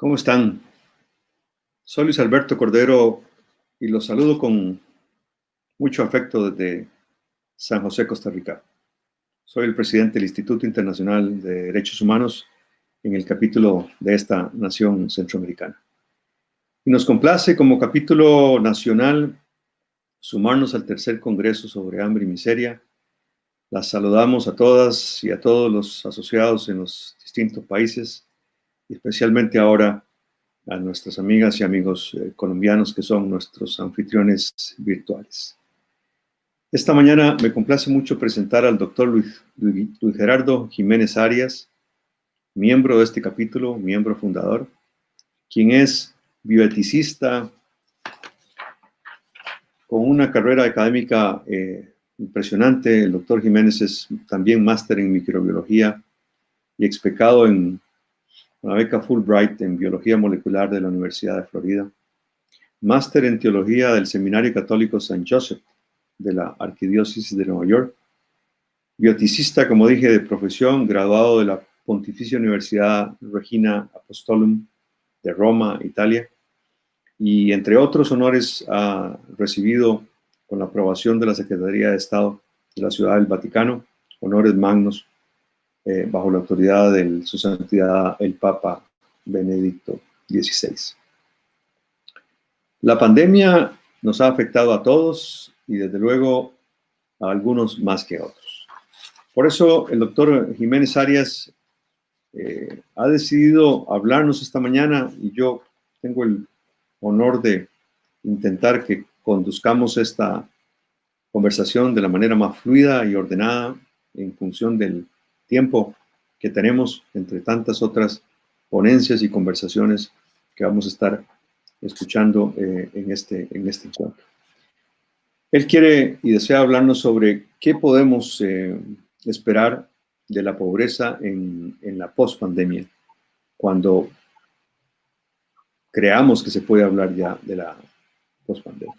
¿Cómo están? Soy Luis Alberto Cordero y los saludo con mucho afecto desde San José, Costa Rica. Soy el presidente del Instituto Internacional de Derechos Humanos en el capítulo de esta nación centroamericana. Y nos complace como capítulo nacional sumarnos al tercer Congreso sobre Hambre y Miseria. Las saludamos a todas y a todos los asociados en los distintos países, y especialmente ahora a nuestras amigas y amigos colombianos que son nuestros anfitriones virtuales. Esta mañana me complace mucho presentar al doctor Luis Gerardo Jiménez Arias, miembro de este capítulo, miembro fundador, quien es bioeticista con una carrera académica impresionante. El doctor Jiménez es también máster en microbiología y expecado en una beca Fulbright en biología molecular de la Universidad de Florida, máster en teología del Seminario Católico San Joseph de la Arquidiócesis de Nueva York, bioeticista, como dije, de profesión, graduado de la Pontificia Universidad Regina Apostolum de Roma, Italia, y entre otros honores ha recibido con la aprobación de la Secretaría de Estado de la Ciudad del Vaticano, honores magnos bajo la autoridad de su santidad el Papa Benedicto XVI. La pandemia nos ha afectado a todos y desde luego a algunos más que a otros. Por eso el doctor Jiménez Arias ha decidido hablarnos esta mañana y yo tengo el honor de intentar que conduzcamos esta conversación de la manera más fluida y ordenada en función del tiempo que tenemos entre tantas otras ponencias y conversaciones que vamos a estar escuchando en este encuentro. Él quiere y desea hablarnos sobre qué podemos esperar de la pobreza en la pospandemia, cuando creamos que se puede hablar ya de la pospandemia.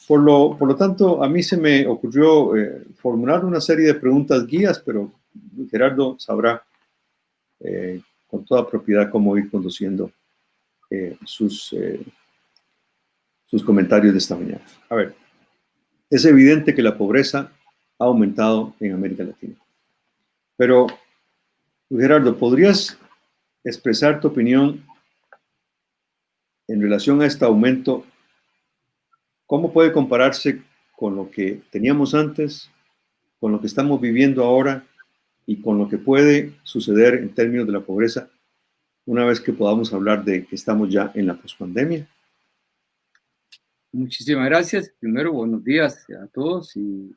Por lo tanto, a mí se me ocurrió formular una serie de preguntas guías, pero Gerardo sabrá con toda propiedad cómo ir conduciendo sus comentarios de esta mañana. A ver, es evidente que la pobreza ha aumentado en América Latina. Pero, Gerardo, ¿podrías expresar tu opinión en relación a este aumento? ¿Cómo puede compararse con lo que teníamos antes, con lo que estamos viviendo ahora y con lo que puede suceder en términos de la pobreza una vez que podamos hablar de que estamos ya en la pospandemia? Muchísimas gracias. Primero, buenos días a todos y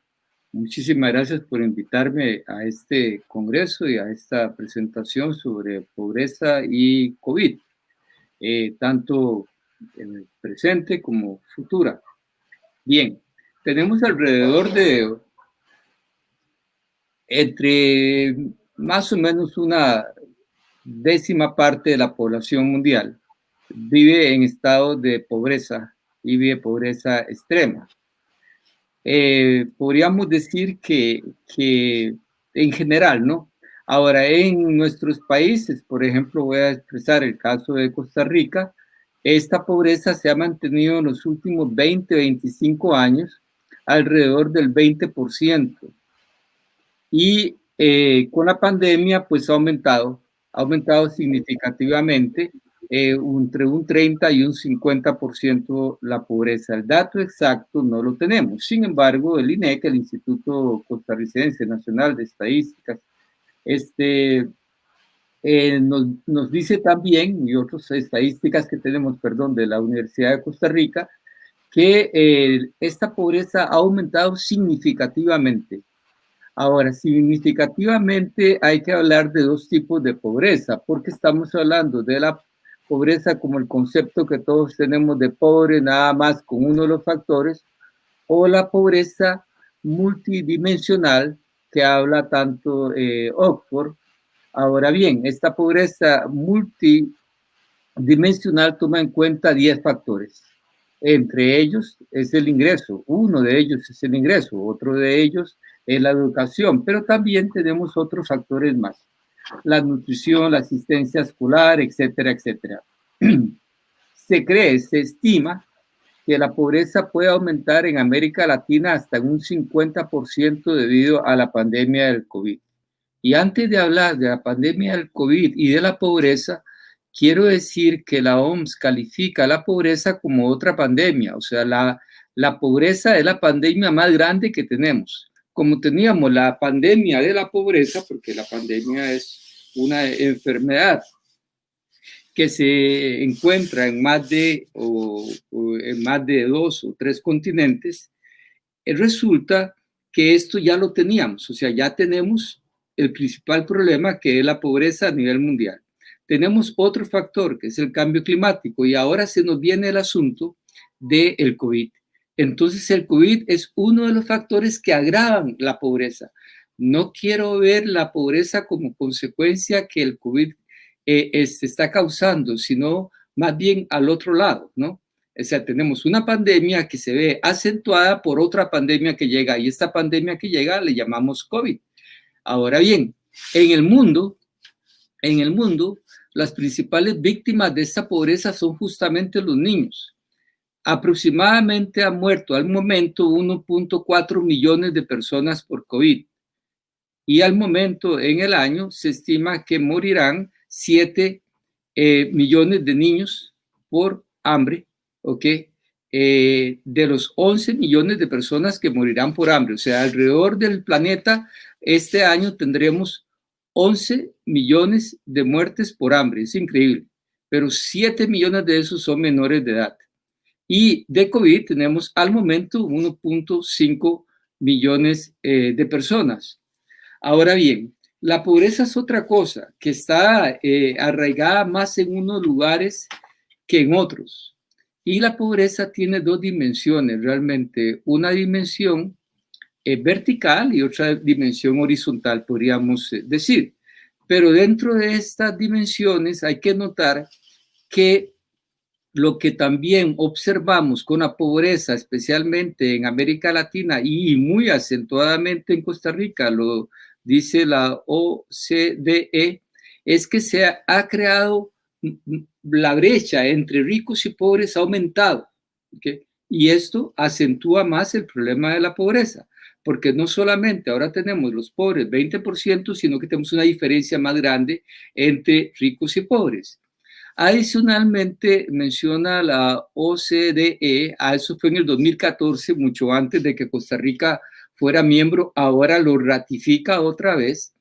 muchísimas gracias por invitarme a este congreso y a esta presentación sobre pobreza y COVID, tanto en el presente como futura. Bien, tenemos alrededor de entre más o menos una décima parte de la población mundial vive en estado de pobreza y vive pobreza extrema. Podríamos decir que en general, ¿no? Ahora, en nuestros países, por ejemplo, voy a expresar el caso de Costa Rica, esta pobreza se ha mantenido en los últimos 20, 25 años alrededor del 20%. Y con la pandemia, pues ha aumentado significativamente, entre un 30 y un 50% la pobreza. El dato exacto no lo tenemos. Sin embargo, el INEC, el Instituto Costarricense Nacional de Estadísticas, nos dice también, y otras estadísticas que tenemos, de la Universidad de Costa Rica, que esta pobreza ha aumentado significativamente. Ahora, significativamente hay que hablar de dos tipos de pobreza, porque estamos hablando de la pobreza como el concepto que todos tenemos de pobre, nada más con uno de los factores, o la pobreza multidimensional que habla tanto Oxford. Ahora bien, esta pobreza multidimensional toma en cuenta 10 factores. Entre ellos es el ingreso, uno de ellos es el ingreso, otro de ellos es la educación, pero también tenemos otros factores más. la nutrición, la asistencia escolar, etcétera, etcétera. Se estima que la pobreza puede aumentar en América Latina hasta un 50% debido a la pandemia del COVID. Y antes de hablar de la pandemia del COVID y de la pobreza, quiero decir que la OMS califica la pobreza como otra pandemia, o sea, la pobreza es la pandemia más grande que tenemos. Como teníamos la pandemia de la pobreza, porque la pandemia es una enfermedad que se encuentra en más de 2 o 3 continentes, resulta que esto ya lo teníamos, o sea, ya tenemos el principal problema, que es la pobreza a nivel mundial. Tenemos otro factor, que es el cambio climático, y ahora se nos viene el asunto del COVID. Entonces, el COVID es uno de los factores que agravan la pobreza. No quiero ver la pobreza como consecuencia que el COVID está causando, sino más bien al otro lado, ¿no? O sea, tenemos una pandemia que se ve acentuada por otra pandemia que llega, y esta pandemia que llega le llamamos COVID. Ahora bien, en el mundo, las principales víctimas de esta pobreza son justamente los niños. Aproximadamente han muerto al momento 1.4 millones de personas por COVID. Y al momento, en el año, se estima que morirán 7 millones de niños por hambre, ¿ok? De los 11 millones de personas que morirán por hambre. O sea, alrededor del planeta, este año tendremos 11 millones de muertes por hambre. Es increíble. Pero 7 millones de esos son menores de edad. Y de COVID tenemos al momento 1.5 millones de personas. Ahora bien, la pobreza es otra cosa, que está arraigada más en unos lugares que en otros. Y la pobreza tiene 2 dimensiones realmente, una dimensión vertical y otra dimensión horizontal, podríamos decir. Pero dentro de estas dimensiones hay que notar que lo que también observamos con la pobreza, especialmente en América Latina y muy acentuadamente en Costa Rica, lo dice la OCDE, es que se ha creado la brecha entre ricos y pobres, ha aumentado, ¿okay? Y esto acentúa más el problema de la pobreza, porque no solamente ahora tenemos los pobres 20%, sino que tenemos una diferencia más grande entre ricos y pobres. Adicionalmente, menciona la OCDE, eso fue en el 2014, mucho antes de que Costa Rica fuera miembro, ahora lo ratifica otra vez,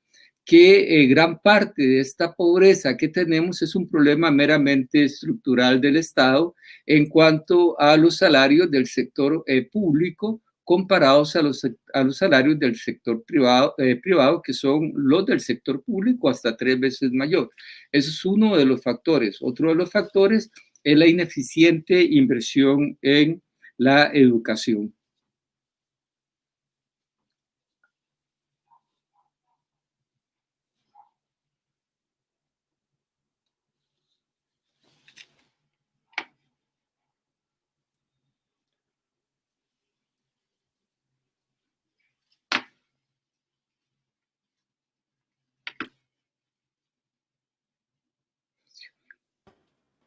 que gran parte de esta pobreza que tenemos es un problema meramente estructural del Estado en cuanto a los salarios del sector público comparados a los salarios del sector privado, que son los del sector público hasta 3 veces mayor. Eso es uno de los factores. Otro de los factores es la ineficiente inversión en la educación.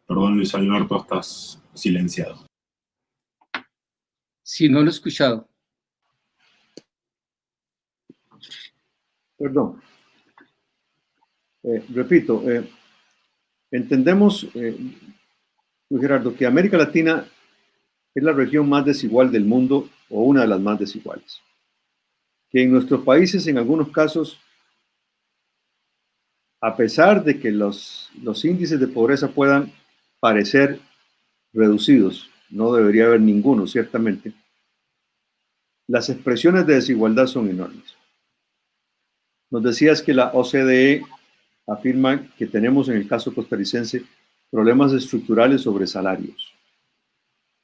Perdón, Luis Alberto, estás silenciado. Sí, no lo he escuchado. Perdón. Repito, entendemos, Luis Gerardo, que América Latina es la región más desigual del mundo o una de las más desiguales. Que en nuestros países, en algunos casos, a pesar de que los índices de pobreza puedan parecer reducidos, no debería haber ninguno, ciertamente, las expresiones de desigualdad son enormes. Nos decías que la OCDE afirma que tenemos en el caso costarricense problemas estructurales sobre salarios.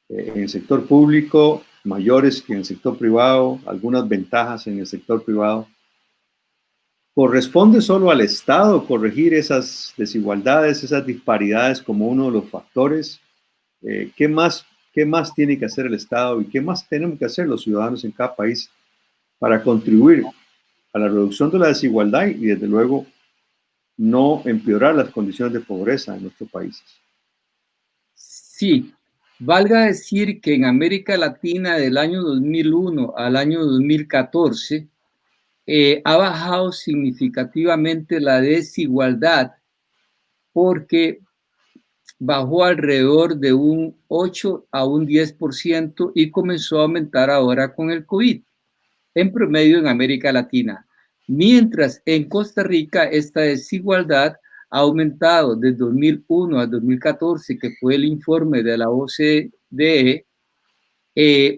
En el sector público, mayores que en el sector privado, algunas ventajas en el sector privado. ¿Corresponde solo al Estado corregir esas desigualdades, esas disparidades como uno de los factores? ¿Qué más tiene que hacer el Estado y qué más tenemos que hacer los ciudadanos en cada país para contribuir a la reducción de la desigualdad y, desde luego, no empeorar las condiciones de pobreza en nuestros países. Sí, valga decir que en América Latina del año 2001 al año 2014 ha bajado significativamente la desigualdad porque bajó alrededor de un 8 a un 10% y comenzó a aumentar ahora con el COVID, en promedio en América Latina. Mientras en Costa Rica esta desigualdad ha aumentado desde 2001 a 2014, que fue el informe de la OCDE,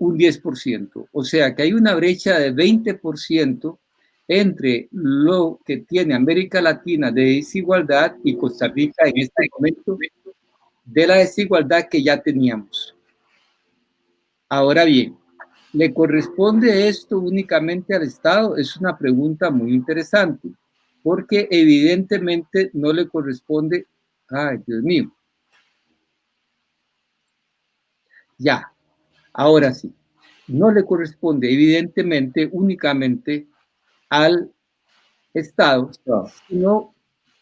un 10%. O sea que hay una brecha de 20% entre lo que tiene América Latina de desigualdad y Costa Rica en este momento de la desigualdad que ya teníamos. Ahora bien, ¿le corresponde esto únicamente al Estado? Es una pregunta muy interesante, porque evidentemente no le corresponde, ay Dios mío, ya, ahora sí, no le corresponde evidentemente únicamente al Estado, sino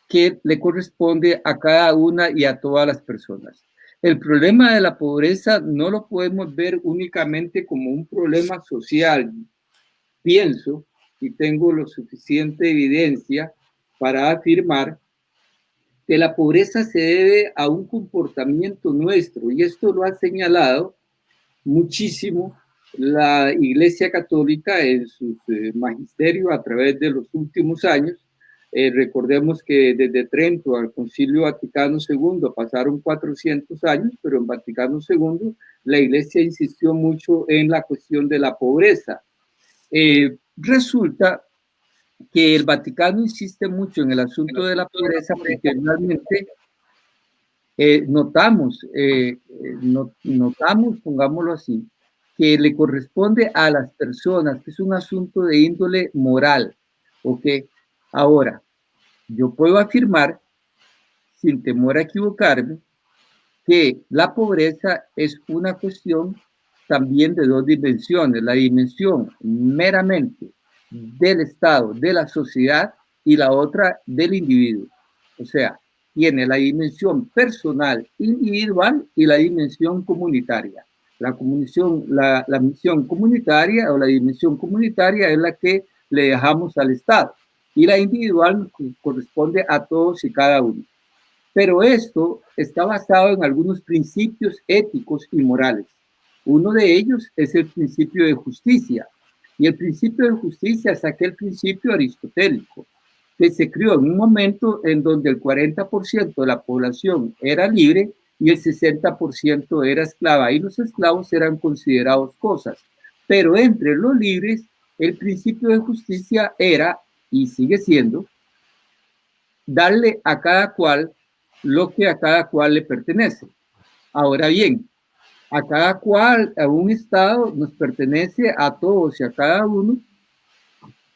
que le corresponde a cada una y a todas las personas. El problema de la pobreza no lo podemos ver únicamente como un problema social. Pienso y tengo lo suficiente evidencia para afirmar que la pobreza se debe a un comportamiento nuestro, y esto lo ha señalado muchísimo la Iglesia Católica en su magisterio a través de los últimos años. Recordemos que desde Trento al Concilio Vaticano II pasaron 400 años, pero en Vaticano II la Iglesia insistió mucho en la cuestión de la pobreza. Resulta que el Vaticano insiste mucho en el asunto de la pobreza porque realmente notamos, pongámoslo así, que le corresponde a las personas, que es un asunto de índole moral, ¿ok? Ahora, yo puedo afirmar, sin temor a equivocarme, que la pobreza es una cuestión también de dos dimensiones, la dimensión meramente del Estado, de la sociedad, y la otra del individuo. O sea, tiene la dimensión personal, individual, y la dimensión comunitaria. La misión comunitaria o la dimensión comunitaria es la que le dejamos al Estado, y la individual corresponde a todos y cada uno. Pero esto está basado en algunos principios éticos y morales. Uno de ellos es el principio de justicia. Y el principio de justicia es aquel principio aristotélico, que se creó en un momento en donde el 40% de la población era libre y el 60% era esclava. Y los esclavos eran considerados cosas. Pero entre los libres, el principio de justicia era, y sigue siendo, darle a cada cual lo que a cada cual le pertenece. Ahora bien, a cada cual, a un Estado, nos pertenece a todos y a cada uno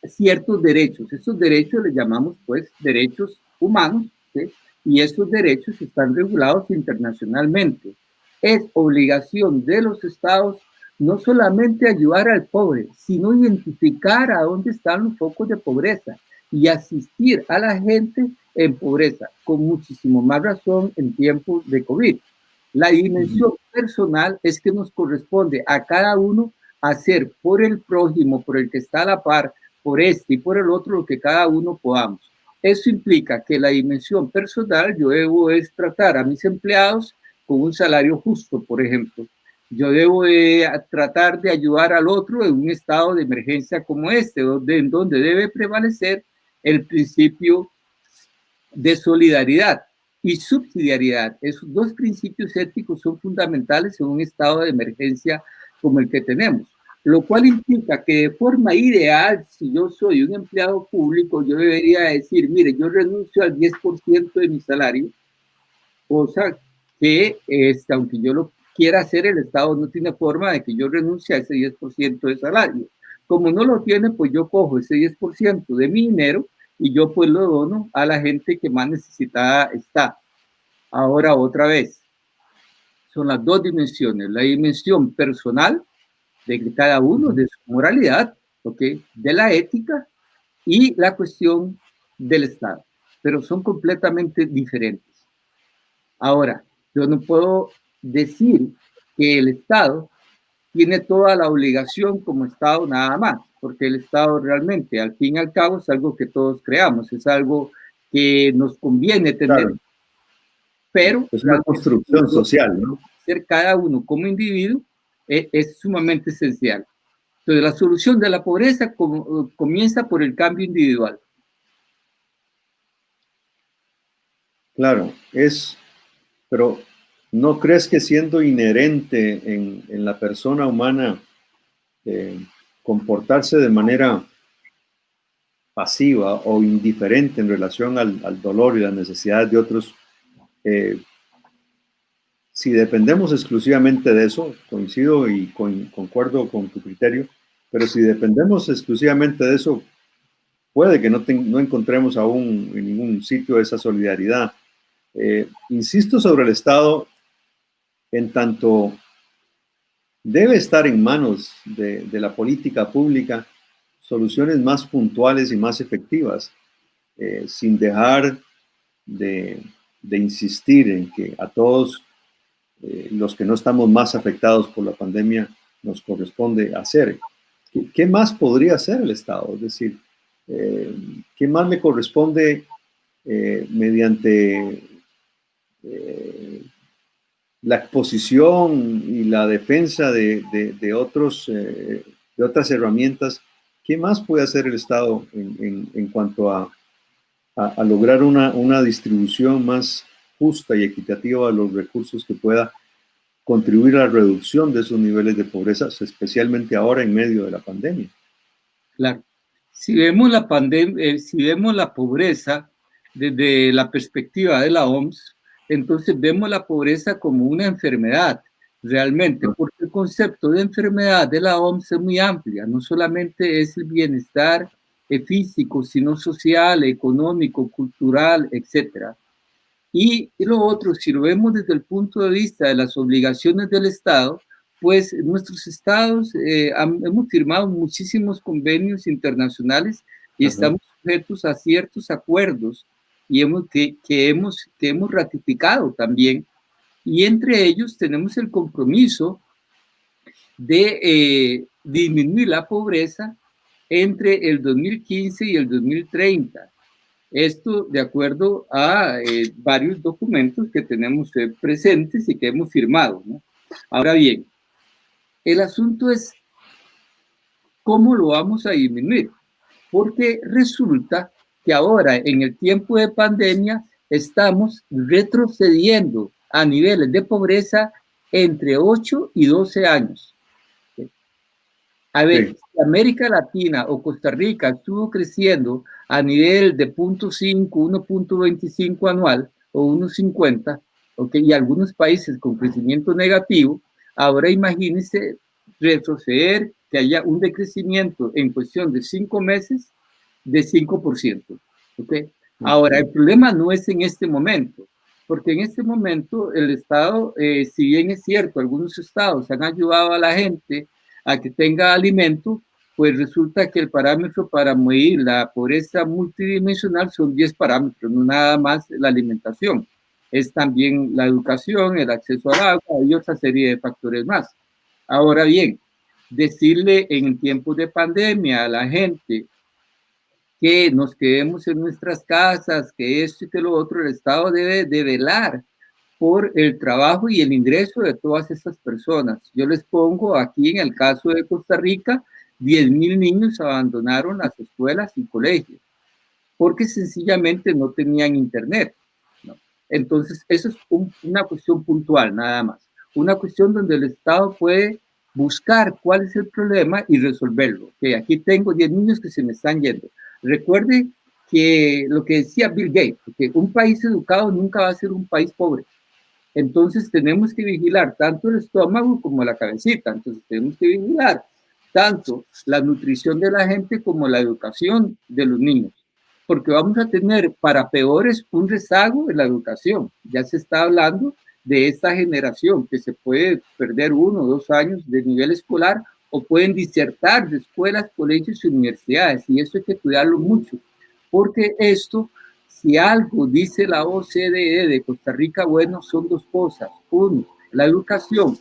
ciertos derechos. Esos derechos les llamamos, pues, derechos humanos, ¿sí? Y esos derechos están regulados internacionalmente. Es obligación de los Estados no solamente ayudar al pobre, sino identificar a dónde están los focos de pobreza y asistir a la gente en pobreza, con muchísimo más razón en tiempos de COVID. La dimensión personal es que nos corresponde a cada uno hacer por el prójimo, por el que está a la par, por este y por el otro, lo que cada uno podamos. Eso implica que la dimensión personal, yo debo es tratar a mis empleados con un salario justo, por ejemplo. Yo debo tratar de ayudar al otro en un estado de emergencia como este, en donde debe prevalecer el principio de solidaridad y subsidiariedad. Esos dos principios éticos son fundamentales en un estado de emergencia como el que tenemos, lo cual implica que de forma ideal, si yo soy un empleado público, yo debería decir, mire, yo renuncio al 10% de mi salario, cosa que, aunque yo lo quiera hacer, el Estado no tiene forma de que yo renuncie a ese 10% de salario. Como no lo tiene, pues yo cojo ese 10% de mi dinero y yo pues lo dono a la gente que más necesitada está. Ahora otra vez, son las dos dimensiones, la dimensión personal de cada uno, de su moralidad, ¿okay? De la ética, y la cuestión del Estado. pero son completamente diferentes. Ahora, yo no puedo decir que el Estado tiene toda la obligación como Estado nada más, porque el Estado realmente, al fin y al cabo, es algo que todos creamos, es algo que nos conviene tener, Claro, pero es una construcción social, ¿no? ser cada uno como individuo es sumamente esencial. Entonces, la solución de la pobreza comienza por el cambio individual. Claro, pero ¿no crees que siendo inherente en la persona humana comportarse de manera pasiva o indiferente en relación al dolor y las necesidades de otros, si dependemos exclusivamente de eso, coincido y concuerdo con tu criterio, pero si dependemos exclusivamente de eso, puede que no encontremos aún en ningún sitio esa solidaridad. Insisto sobre el Estado en tanto debe estar en manos de la política pública soluciones más puntuales y más efectivas, sin dejar de insistir en que a todos los que no estamos más afectados por la pandemia nos corresponde hacer. ¿Qué más podría hacer el Estado? Es decir, ¿qué más le corresponde mediante la exposición y la defensa de otras herramientas? ¿Qué más puede hacer el Estado en cuanto a lograr una distribución más justa y equitativa de los recursos que pueda contribuir a la reducción de esos niveles de pobreza, especialmente ahora en medio de la pandemia? Claro. Si vemos la pandemia, si vemos la pobreza desde la perspectiva de la OMS, entonces vemos la pobreza como una enfermedad, realmente, porque el concepto de enfermedad de la OMS es muy amplia, no solamente es el bienestar físico, sino social, económico, cultural, etc. Y lo otro, si lo vemos desde el punto de vista de las obligaciones del Estado, pues nuestros estados hemos firmado muchísimos convenios internacionales y estamos sujetos a ciertos acuerdos y que hemos ratificado también. Y entre ellos tenemos el compromiso de disminuir la pobreza entre el 2015 y el 2030. Esto de acuerdo a varios documentos que tenemos presentes y que hemos firmado, ¿no? Ahora bien, el asunto es cómo lo vamos a disminuir, porque resulta que ahora en el tiempo de pandemia estamos retrocediendo a niveles de pobreza entre 8 y 12 años. A ver, sí. Si América Latina o Costa Rica estuvo creciendo a nivel de 0.5, 1.25 anual o 1.50, ¿okay? Y algunos países con crecimiento negativo, ahora imagínense retroceder, que haya un decrecimiento en cuestión de 5 meses de 5%. ¿Okay? Ahora, el problema no es en este momento, porque en este momento el Estado, si bien es cierto, algunos estados han ayudado a la gente a que tenga alimento, pues resulta que el parámetro para medir la pobreza multidimensional son 10 parámetros, no nada más la alimentación. Es también la educación, el acceso al agua y otra serie de factores más. Ahora bien, decirle en tiempos de pandemia a la gente que nos quedemos en nuestras casas, que esto y que lo otro, el Estado debe de velar por el trabajo y el ingreso de todas estas personas. Yo les pongo aquí en el caso de Costa Rica, 10,000 niños abandonaron las escuelas y colegios porque sencillamente no tenían internet, ¿no? Entonces, eso es una cuestión puntual, nada más. Una cuestión donde el Estado puede buscar cuál es el problema y resolverlo. Que aquí tengo 10 niños que se me están yendo. Recuerde que lo que decía Bill Gates, que un país educado nunca va a ser un país pobre. Entonces tenemos que vigilar tanto el estómago como la cabecita. Entonces tenemos que vigilar tanto la nutrición de la gente como la educación de los niños. Porque vamos a tener para peores un rezago en la educación. Ya se está hablando de esta generación que se puede perder 1 o 2 años de nivel escolar o pueden disertar de escuelas, colegios y universidades. Y eso hay que cuidarlo mucho. Porque esto, si algo dice la OCDE de Costa Rica, bueno, son dos cosas. Uno, la educación,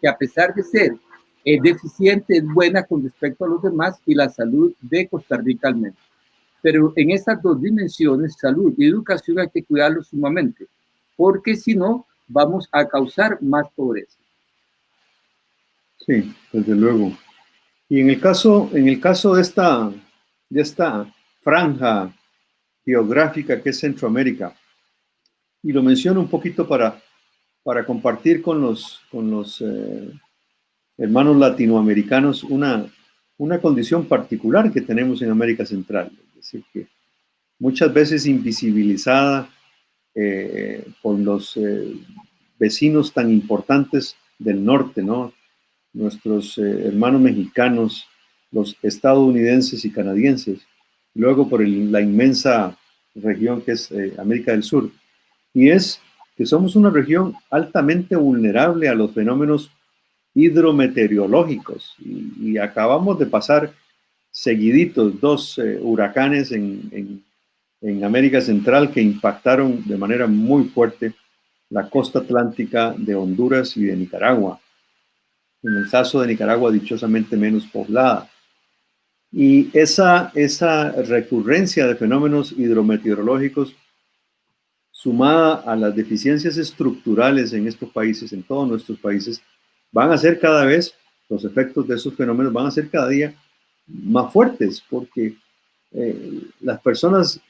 que a pesar de ser deficiente, es buena con respecto a los demás, y la salud de Costa Rica al menos. Pero en estas dos dimensiones, salud y educación, hay que cuidarlo sumamente, porque si no, vamos a causar más pobreza. Sí, desde luego. Y en el caso de esta franja geográfica que es Centroamérica, y lo menciono un poquito para compartir con los hermanos latinoamericanos una condición particular que tenemos en América Central, es decir, que muchas veces invisibilizada por los vecinos tan importantes del norte, ¿no? Nuestros hermanos mexicanos, los estadounidenses y canadienses, luego por la inmensa región que es América del Sur, y es que somos una región altamente vulnerable a los fenómenos hidrometeorológicos, y acabamos de pasar seguiditos dos huracanes en América Central que impactaron de manera muy fuerte la costa atlántica de Honduras y de Nicaragua. En el caso de Nicaragua, dichosamente menos poblada. Y esa recurrencia de fenómenos hidrometeorológicos, sumada a las deficiencias estructurales en estos países, en todos nuestros países, van a ser cada vez, los efectos de esos fenómenos van a ser cada día más fuertes, porque las personas,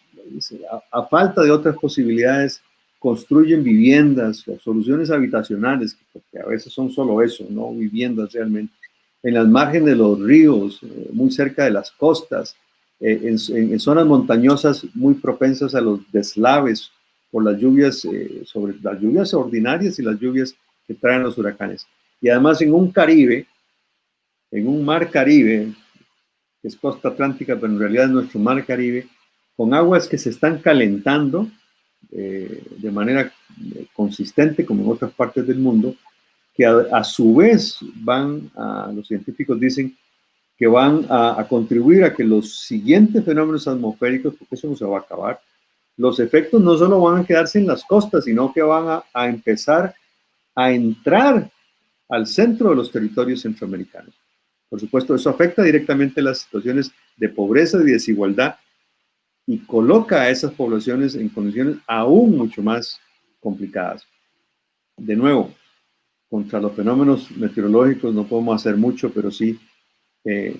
a falta de otras posibilidades, construyen viviendas o soluciones habitacionales, porque a veces son solo eso, no viviendas realmente, en las márgenes de los ríos, muy cerca de las costas, en zonas montañosas muy propensas a los deslaves por las lluvias, sobre las lluvias ordinarias y las lluvias que traen los huracanes. Y además en un Caribe, en un mar Caribe, que es costa atlántica, pero en realidad es nuestro mar Caribe, con aguas que se están calentando de manera consistente, como en otras partes del mundo, que a su vez los científicos dicen que van a contribuir a que los siguientes fenómenos atmosféricos, porque eso no se va a acabar, los efectos no solo van a quedarse en las costas, sino que van a empezar a entrar al centro de los territorios centroamericanos. Por supuesto, eso afecta directamente las situaciones de pobreza y desigualdad y coloca a esas poblaciones en condiciones aún mucho más complicadas. De nuevo, contra los fenómenos meteorológicos no podemos hacer mucho, pero sí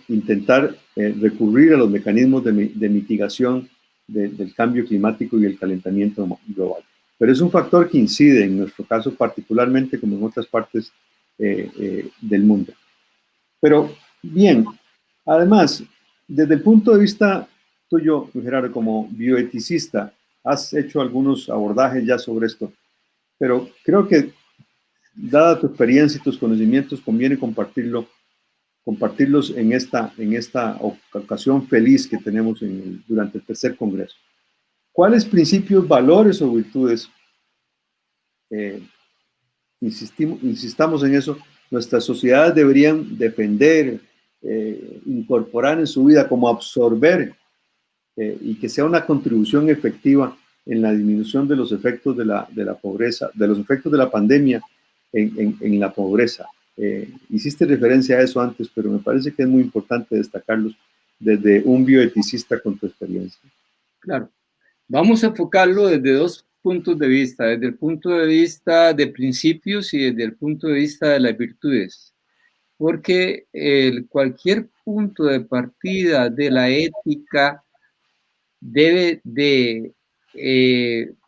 intentar recurrir a los mecanismos de mitigación del cambio climático y el calentamiento global. Pero es un factor que incide en nuestro caso particularmente, como en otras partes del mundo. Pero bien, además, desde el punto de vista tuyo, Gerardo, como bioeticista, has hecho algunos abordajes ya sobre esto, pero creo que, dada tu experiencia y tus conocimientos, conviene compartirlos en esta ocasión feliz que tenemos durante el tercer congreso. ¿Cuáles principios, valores o virtudes, insistamos en eso, nuestras sociedades deberían defender, incorporar en su vida, como absorber, y que sea una contribución efectiva en la disminución de los efectos de la pobreza, de los efectos de la pandemia en la pobreza? Hiciste referencia a eso antes, pero me parece que es muy importante destacarlos desde un bioeticista con tu experiencia. Claro. Vamos a enfocarlo desde dos puntos de vista, desde el punto de vista de principios y desde el punto de vista de las virtudes, porque cualquier punto de partida de la ética debe de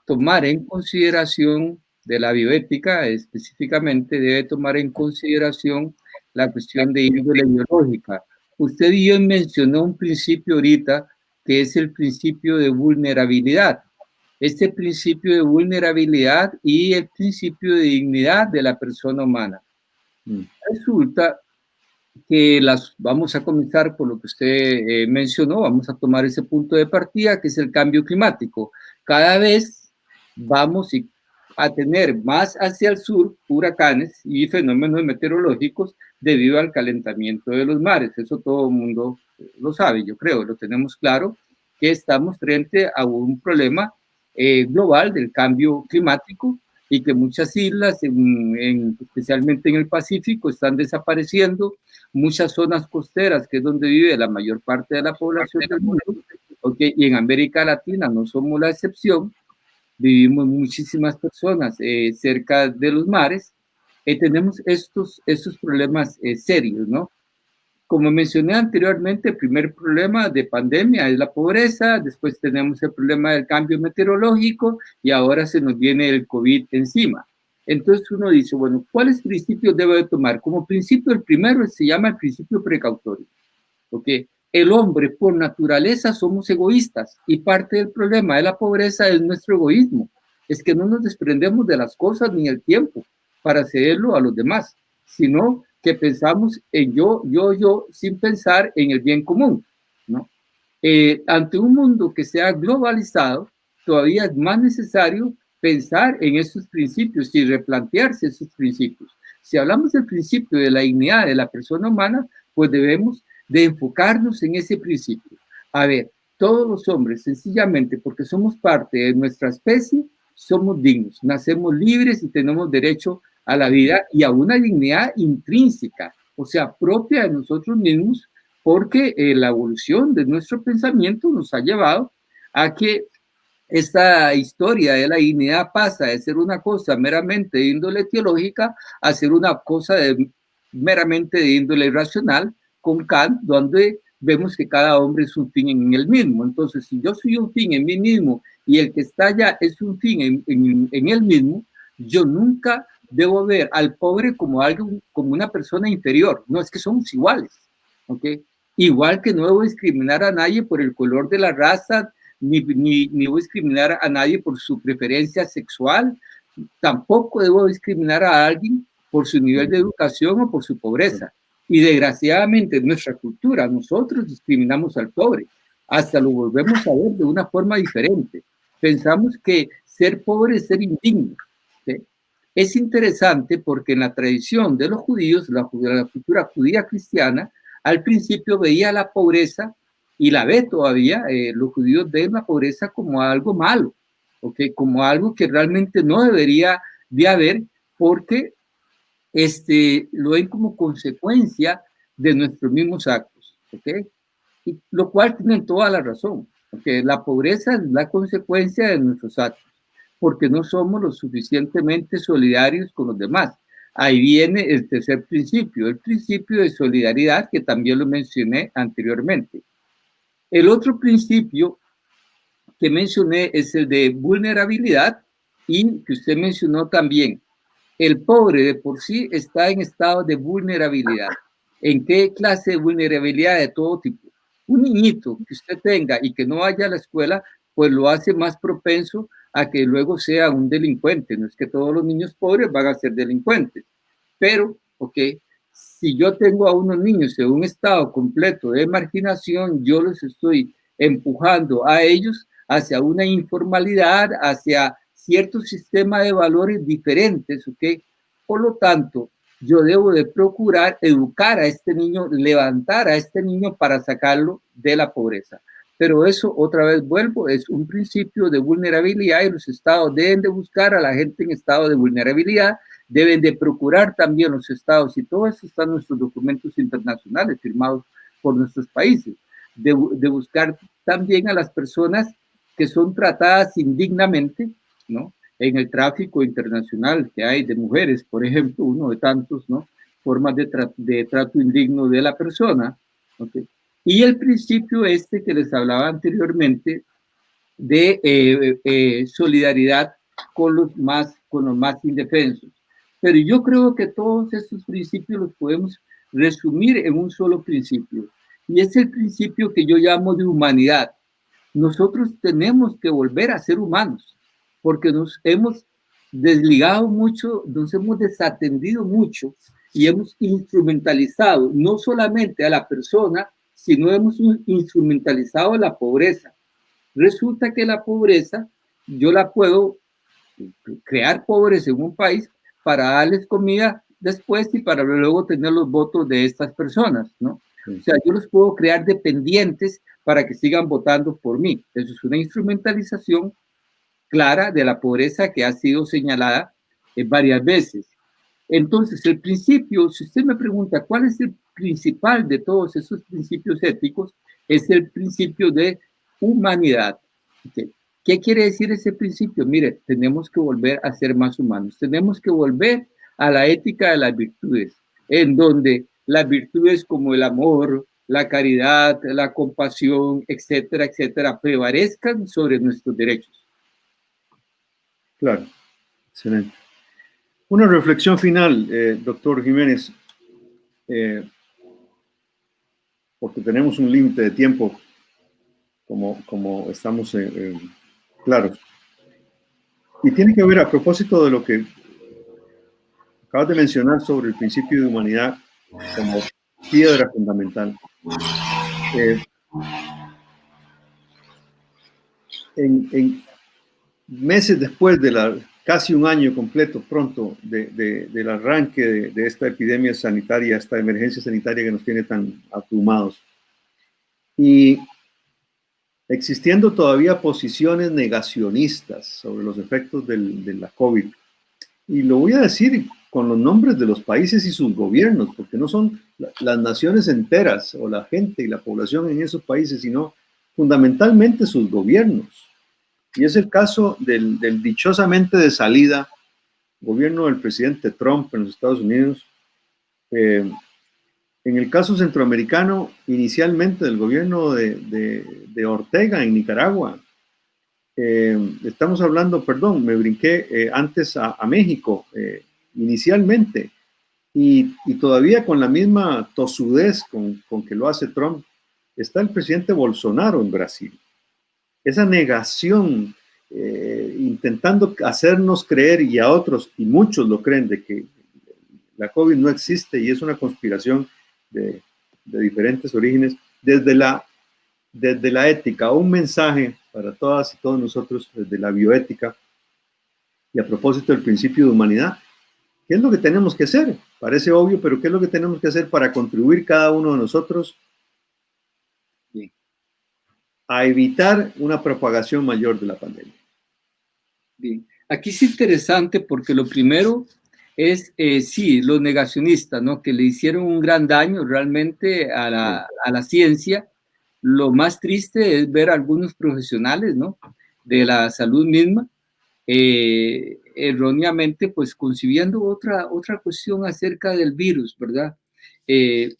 tomar en consideración, de la bioética específicamente, debe tomar en consideración la cuestión de índole biológica. Usted bien mencionó un principio ahorita, que es el principio de vulnerabilidad. Este principio de vulnerabilidad y el principio de dignidad de la persona humana. Resulta que vamos a comenzar por lo que usted mencionó, vamos a tomar ese punto de partida, que es el cambio climático. Cada vez vamos a tener más hacia el sur huracanes y fenómenos meteorológicos debido al calentamiento de los mares. Eso todo el mundo lo sabe, yo creo, lo tenemos claro. que estamos frente a un problema global del cambio climático y que muchas islas, especialmente en el Pacífico, están desapareciendo, muchas zonas costeras, que es donde vive la mayor parte de la población del mundo, okay, y en América Latina no somos la excepción, vivimos muchísimas personas cerca de los mares, tenemos estos problemas serios, ¿no? Como mencioné anteriormente, el primer problema de pandemia es la pobreza, después tenemos el problema del cambio meteorológico y ahora se nos viene el COVID encima. Entonces uno dice, bueno, ¿cuáles principios debo de tomar? Como principio, el primero se llama el principio precautorio, porque el hombre por naturaleza somos egoístas y parte del problema de la pobreza es nuestro egoísmo, es que no nos desprendemos de las cosas ni el tiempo para cederlo a los demás, sino que pensamos en yo, sin pensar en el bien común, ¿no? Ante un mundo que se ha globalizado, todavía es más necesario pensar en esos principios y replantearse esos principios. Si hablamos del principio de la dignidad de la persona humana, pues debemos de enfocarnos en ese principio. A ver, todos los hombres, sencillamente porque somos parte de nuestra especie, somos dignos, nacemos libres y tenemos derecho a la vida y a una dignidad intrínseca, o sea, propia de nosotros mismos, porque la evolución de nuestro pensamiento nos ha llevado a que esta historia de la dignidad pasa de ser una cosa meramente de índole teológica a ser una cosa meramente de índole racional, con Kant, donde vemos que cada hombre es un fin en él mismo. Entonces, si yo soy un fin en mí mismo y el que está allá es un fin en él mismo, yo nunca debo ver al pobre como una persona inferior. No, es que somos iguales, ¿ok? Igual que no debo discriminar a nadie por el color de la raza, ni debo discriminar a nadie por su preferencia sexual, tampoco debo discriminar a alguien por su nivel de educación o por su pobreza. Y desgraciadamente en nuestra cultura nosotros discriminamos al pobre, hasta lo volvemos a ver de una forma diferente. Pensamos que ser pobre es ser indigno, ¿sí? Es interesante porque en la tradición de los judíos, la cultura judía cristiana, al principio veía la pobreza, y la ve todavía, los judíos ven la pobreza como algo malo, ¿okay? Como algo que realmente no debería de haber, porque lo ven como consecuencia de nuestros mismos actos, ¿okay? Y lo cual tienen toda la razón, porque la pobreza es la consecuencia de nuestros actos, porque no somos lo suficientemente solidarios con los demás. Ahí viene el tercer principio, el principio de solidaridad, que también lo mencioné anteriormente. El otro principio que mencioné es el de vulnerabilidad y que usted mencionó también. El pobre de por sí está en estado de vulnerabilidad. ¿En qué clase de vulnerabilidad? De todo tipo. Un niñito que usted tenga y que no vaya a la escuela, pues lo hace más propenso a que luego sea un delincuente. No es que todos los niños pobres van a ser delincuentes, pero, ok, si yo tengo a unos niños en un estado completo de marginación, yo los estoy empujando a ellos hacia una informalidad, hacia cierto sistema de valores diferentes, ¿ok? Por lo tanto, yo debo de procurar educar a este niño, levantar a este niño para sacarlo de la pobreza. Pero eso, otra vez vuelvo, es un principio de vulnerabilidad y los estados deben de buscar a la gente en estado de vulnerabilidad, deben de procurar también los estados, y todo eso está en nuestros documentos internacionales firmados por nuestros países, de buscar también a las personas que son tratadas indignamente, ¿no? En el tráfico internacional que hay de mujeres, por ejemplo, uno de tantos, ¿no? Formas de trato indigno de la persona, ¿okay? Y el principio que les hablaba anteriormente de solidaridad con los más indefensos. Pero yo creo que todos estos principios los podemos resumir en un solo principio, y es el principio que yo llamo de humanidad. Nosotros tenemos que volver a ser humanos, porque nos hemos desligado mucho, nos hemos desatendido mucho y hemos instrumentalizado no solamente a la persona, sino hemos instrumentalizado la pobreza. Resulta que la pobreza yo la puedo crear pobres en un país para darles comida después y para luego tener los votos de estas personas, ¿no? O sea, yo los puedo crear dependientes para que sigan votando por mí. Eso es una instrumentalización clara de la pobreza que ha sido señalada varias veces. Entonces, el principio, si usted me pregunta cuál es el principal de todos esos principios éticos, es el principio de humanidad. ¿Okay? ¿Qué quiere decir ese principio? Mire, tenemos que volver a ser más humanos, tenemos que volver a la ética de las virtudes, en donde las virtudes como el amor, la caridad, la compasión, etcétera, etcétera, prevalezcan sobre nuestros derechos. Claro, excelente. Una reflexión final, doctor Jiménez, porque tenemos un límite de tiempo, como estamos claros. Y tiene que ver, a propósito de lo que acabas de mencionar sobre el principio de humanidad como piedra fundamental. En meses después de casi un año completo pronto del arranque de esta epidemia sanitaria, esta emergencia sanitaria que nos tiene tan abrumados, y existiendo todavía posiciones negacionistas sobre los efectos de la COVID, y lo voy a decir con los nombres de los países y sus gobiernos, porque no son las naciones enteras o la gente y la población en esos países, sino fundamentalmente sus gobiernos. Y es el caso del dichosamente de salida gobierno del presidente Trump en los Estados Unidos. En el caso centroamericano, inicialmente del gobierno de Ortega en Nicaragua. Estamos hablando, perdón, me brinqué antes a México, inicialmente, y todavía con la misma tosudez con que lo hace Trump, está el presidente Bolsonaro en Brasil. Esa negación, intentando hacernos creer, y a otros, y muchos lo creen, de que la COVID no existe y es una conspiración de diferentes orígenes, desde la ética, un mensaje para todas y todos nosotros desde la bioética, y a propósito del principio de humanidad. ¿Qué es lo que tenemos que hacer? Parece obvio, pero ¿qué es lo que tenemos que hacer para contribuir cada uno de nosotros a evitar una propagación mayor de la pandemia? Bien, aquí es interesante porque lo primero es, sí, los negacionistas, ¿no? Que le hicieron un gran daño realmente a la ciencia. Lo más triste es ver a algunos profesionales, ¿no? De la salud misma, erróneamente, pues concibiendo otra cuestión acerca del virus, ¿verdad?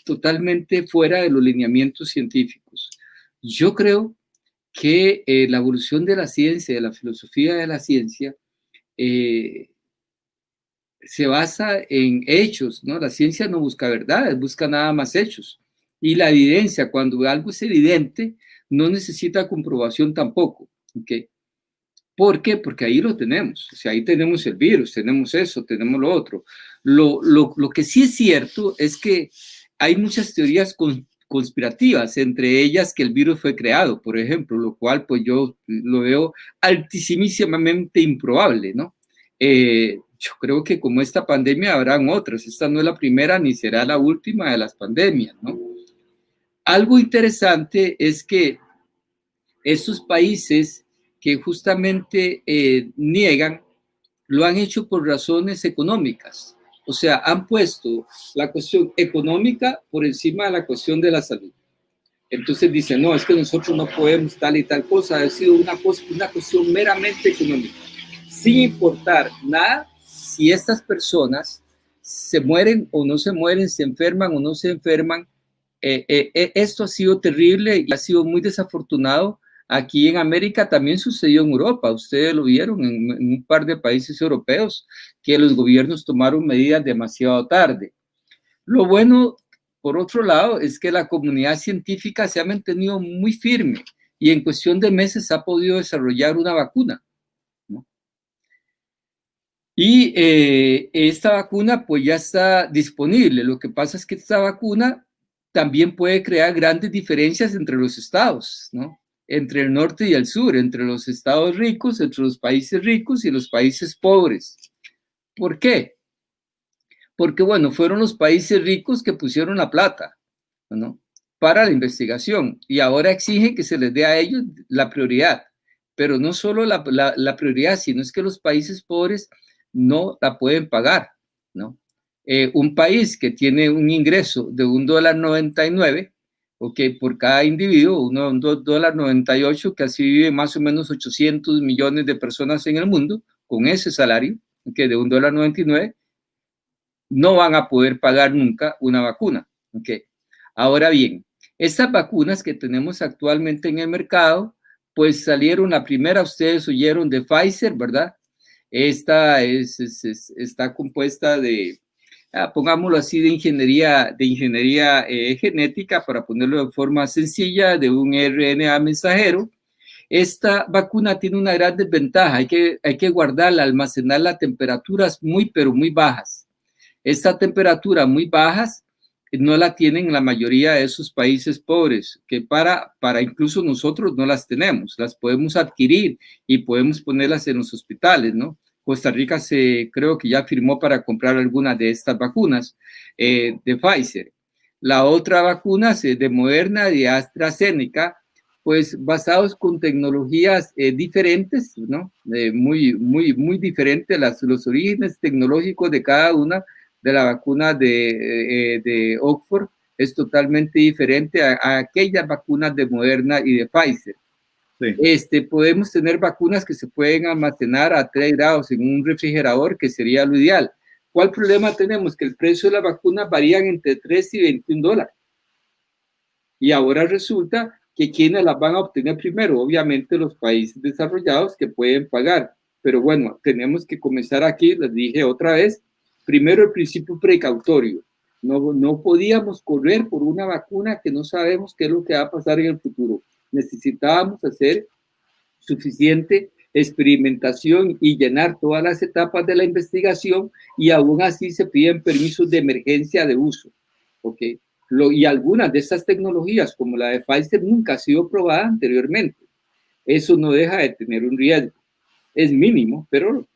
Totalmente fuera de los lineamientos científicos. Yo creo que la evolución de la ciencia, de la filosofía de la ciencia, se basa en hechos, ¿no? La ciencia no busca verdades, busca nada más hechos. Y la evidencia, cuando algo es evidente, no necesita comprobación tampoco. ¿Okay? ¿Por qué? Porque ahí lo tenemos. O sea, ahí tenemos el virus, tenemos eso, tenemos lo otro. Lo que sí es cierto es que hay muchas teorías conspirativas, entre ellas que el virus fue creado, por ejemplo, lo cual pues yo lo veo altísimamente improbable, ¿no? Yo creo que como esta pandemia habrán otras, esta no es la primera ni será la última de las pandemias, ¿no? Algo interesante es que estos países que justamente niegan, lo han hecho por razones económicas. O sea, han puesto la cuestión económica por encima de la cuestión de la salud. Entonces dicen, no, es que nosotros no podemos tal y tal cosa. Ha sido una cuestión meramente económica, sin importar nada si estas personas se mueren o no se mueren, se enferman o no se enferman. Esto ha sido terrible y ha sido muy desafortunado. Aquí en América también sucedió en Europa, ustedes lo vieron en un par de países europeos, que los gobiernos tomaron medidas demasiado tarde. Lo bueno, por otro lado, es que la comunidad científica se ha mantenido muy firme y en cuestión de meses ha podido desarrollar una vacuna, ¿no? Y esta vacuna pues ya está disponible. Lo que pasa es que esta vacuna también puede crear grandes diferencias entre los estados, ¿no? Entre el norte y el sur, entre los estados ricos, entre los países ricos y los países pobres. ¿Por qué? Porque, bueno, fueron los países ricos que pusieron la plata, ¿no? para la investigación y ahora exigen que se les dé a ellos la prioridad. Pero no solo la prioridad, sino es que los países pobres no la pueden pagar, ¿no? Un país que tiene un ingreso de $1.99, okay, por cada individuo, $1.98, que así vive más o menos 800 millones de personas en el mundo, con ese salario, okay, de $1.99, no van a poder pagar nunca una vacuna. Okay. Ahora bien, estas vacunas que tenemos actualmente en el mercado, pues salieron, la primera, ustedes oyeron, de Pfizer, ¿verdad? Esta está compuesta de, pongámoslo así, de ingeniería genética, para ponerlo de forma sencilla, de un RNA mensajero. Esta vacuna tiene una gran desventaja, hay que guardarla, almacenarla a temperaturas pero muy bajas. Esta temperatura muy bajas no la tienen la mayoría de esos países pobres, que para incluso nosotros no las tenemos, las podemos adquirir y podemos ponerlas en los hospitales, ¿no? Costa Rica creo que ya firmó para comprar algunas de estas vacunas de Pfizer. La otra vacuna es de Moderna, de AstraZeneca, pues basados con tecnologías diferentes, ¿no? Muy diferentes, los orígenes tecnológicos de cada una. De la vacuna de Oxford es totalmente diferente a aquellas vacunas de Moderna y de Pfizer. Sí. Podemos tener vacunas que se pueden almacenar a 3 grados en un refrigerador, que sería lo ideal. ¿Cuál problema tenemos? Que el precio de la vacuna varían entre $3 y $21. Y ahora resulta que quienes las van a obtener primero, obviamente los países desarrollados que pueden pagar. Pero bueno, tenemos que comenzar aquí, les dije otra vez, primero el principio precautorio. No podíamos correr por una vacuna que no sabemos qué es lo que va a pasar en el futuro. Necesitábamos hacer suficiente experimentación y llenar todas las etapas de la investigación, y aún así se piden permisos de emergencia de uso. ¿Okay? Y algunas de estas tecnologías, como la de Pfizer, nunca ha sido probada anteriormente. Eso no deja de tener un riesgo. Es mínimo, pero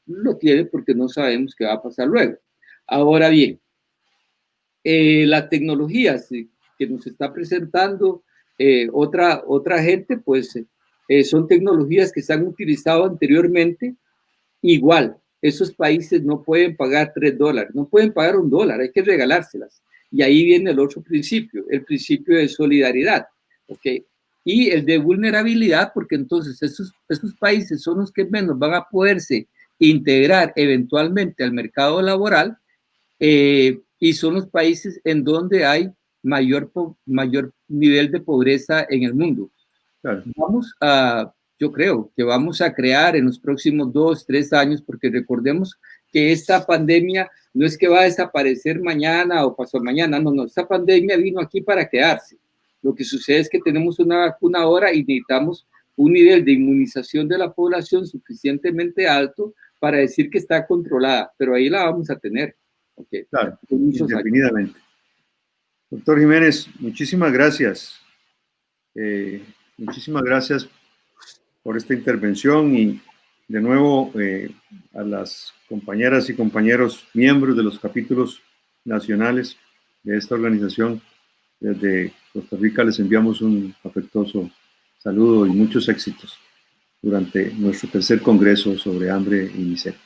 lo tiene porque no sabemos qué va a pasar luego. Ahora bien, las tecnologías que nos está presentando otra gente, pues son tecnologías que se han utilizado anteriormente. Igual, esos países no pueden pagar $3, no pueden pagar $1, hay que regalárselas. Y ahí viene el otro principio, el principio de solidaridad, ¿ok? Y el de vulnerabilidad, porque entonces esos países son los que menos van a poderse integrar eventualmente al mercado laboral, y son los países en donde hay mayor nivel de pobreza en el mundo. Claro. Yo creo que vamos a crear en los próximos 2, 3 años, porque recordemos que esta pandemia no es que va a desaparecer mañana o pasado mañana, no, esta pandemia vino aquí para quedarse. Lo que sucede es que tenemos una vacuna ahora y necesitamos un nivel de inmunización de la población suficientemente alto para decir que está controlada, pero ahí la vamos a tener. Okay. Claro, indefinidamente. Doctor Jiménez, muchísimas gracias. Muchísimas gracias por esta intervención, y de nuevo a las compañeras y compañeros miembros de los capítulos nacionales de esta organización, desde Costa Rica les enviamos un afectuoso saludo y muchos éxitos durante nuestro tercer congreso sobre hambre y miseria.